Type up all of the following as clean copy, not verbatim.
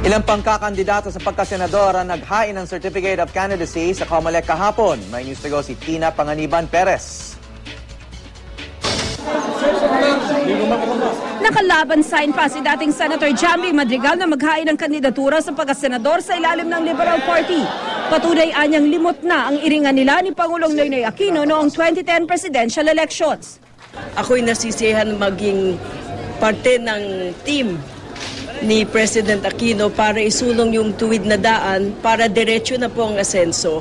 Ilang pangkakandidato sa pagkasenador ang naghain ng Certificate of Candidacy sa COMELEC kahapon. May news to go si Tina Panganiban Perez. Nakalaban sign pa si dating Senator Jamie Madrigal na maghain ng kandidatura sa pagkasenador sa ilalim ng Liberal Party. Patunay anyang limot na ang iringan nila ni Pangulong Noynoy Aquino noong 2010 presidential elections. Ako'y nasisiyahan maging parte ng team ni President Aquino para isulong yung tuwid na daan para diretso na po ang asenso.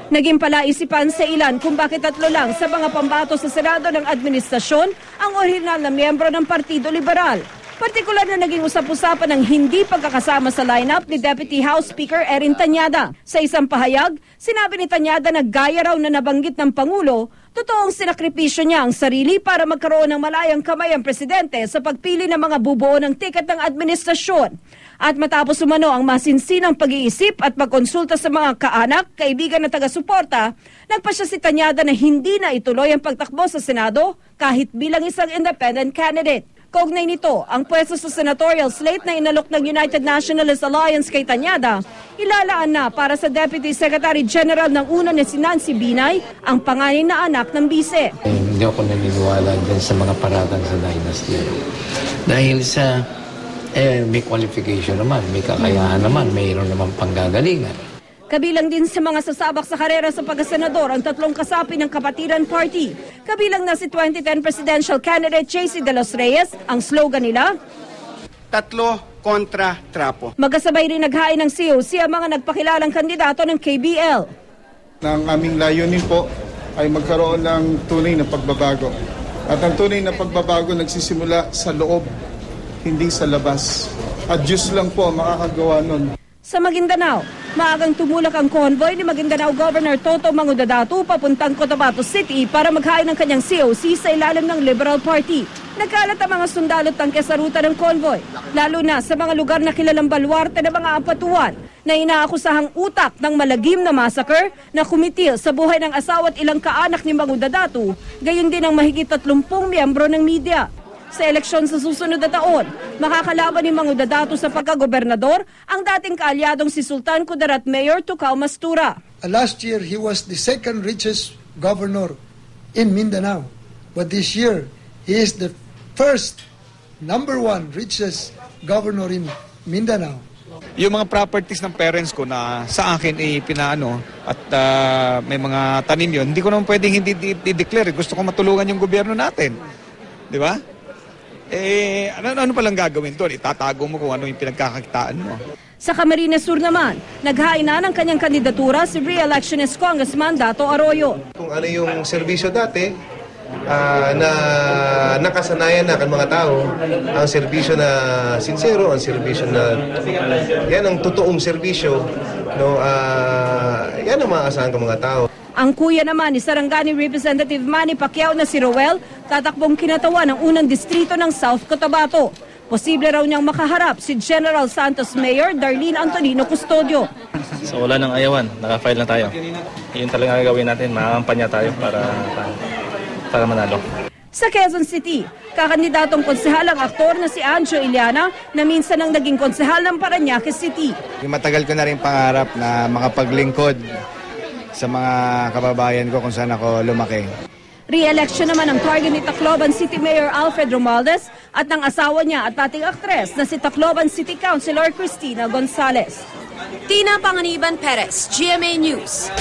Naging palaisipan sa ilan kung bakit 3 lang sa mga pambato sa Senado ng administrasyon ang orihinal na miyembro ng Partido Liberal. Partikular na naging usap-usapan ng hindi pagkakasama sa lineup ni Deputy House Speaker Erin Tanyada. Sa isang pahayag, sinabi ni Tanyada na gaya raw na nabanggit ng Pangulo, totoong sinakripisyo niya ang sarili para magkaroon ng malayang kamay ang presidente sa pagpili ng mga bubuo ng tiket ng administrasyon. At matapos umano ang masinsinang pag-iisip at pagkonsulta sa mga kaanak, kaibigan at taga-suporta, nagpasya si Tanyada na hindi na ituloy ang pagtakbo sa Senado kahit bilang isang independent candidate. Kaugnay nito, ang pwesto sa senatorial slate na inalok ng United Nationalist Alliance kay Tanyada, ilalaan na para sa Deputy Secretary General ng una ni si Nancy Binay, ang panganay na anak ng bise. Hindi ako naniniwala din sa mga paratang sa dynasty. Dahil sa may qualification naman, may kakayahan naman, mayroon naman panggagalingan. Kabilang din sa mga sasabak sa karera sa pagkasenador ang 3 kasapi ng Kapatiran Party. Kabilang na si 2010 presidential candidate JC De Los Reyes. Ang slogan nila, 3 kontra trapo. Magkasabay rin naghain ng COC ang mga nagpakilalang kandidato ng KBL. Ang aming layunin po ay magkaroon ng tunay na pagbabago. At ang tunay na pagbabago nagsisimula sa loob, hindi sa labas. At Diyos lang po makakagawa nun. Sa Maguindanao, maagang tumulak ang convoy ni Maguindanao Governor Toto Mangudadatu papuntang Cotabato City para maghain ng kanyang COC sa ilalim ng Liberal Party. Nagkalat ang mga sundalo tangke sa ruta ng convoy, lalo na sa mga lugar na kilalang baluarte ng mga ampatuan na inaakusahang utak ng malagim na massacre na kumitil sa buhay ng asawa at ilang kaanak ni Mangudadatu, gayon din ang mahigit 30 miyembro ng media. Sa eleksyon sa susunod na taon, makakalaban ni Mangudadatu sa pagkagobernador ang dating kaalyadong si Sultan Kudarat Mayor Tukaw Mastura. Last year, he was the 2nd richest governor in Mindanao. But this year, he is the first, #1 richest governor in Mindanao. Yung mga properties ng parents ko na sa akin pinaano at may mga tanim yun, hindi ko naman pwedeng hindi i-declare. Gusto ko matulungan yung gobyerno natin. Di ba? Ano palang gagawin doon? Itatago mo kung ano yung pinagkakakitaan mo. Sa Camarines Sur naman, naghain na ng kanyang kandidatura si re-electionist Congressman Dato Arroyo. Kung ano yung serbisyo dati, na nakasanayan na kan mga tao, ang serbisyo na sincero, ang serbisyo na yan ang totoong serbisyo, no, yan ang maaasahan ng mga tao. Ang kuya naman ni Sarangani Representative Manny Pacquiao na si Roel, tatakbong kinatawan ng unang distrito ng South Cotabato. Posible raw niyang makaharap si General Santos Mayor Darlene Antonino Custodio. So wala nang ayawan, naka-file na tayo. Yun talaga gagawin natin, makampanya tayo para manalo. Sa Quezon City, kakandidatong konsehal ang aktor na si Anjo Iliana na minsan ang naging konsehal ng Parañaque City. Matagal ko na rin pangarap na makapaglingkod sa mga kababayan ko kung saan ako lumaki. Re-election naman ang target ni Tacloban City Mayor Alfred Romualdez at ng asawa niya at pating aktres na si Tacloban City Councilor Cristina Gonzales. Tina Panganiban Perez, GMA News.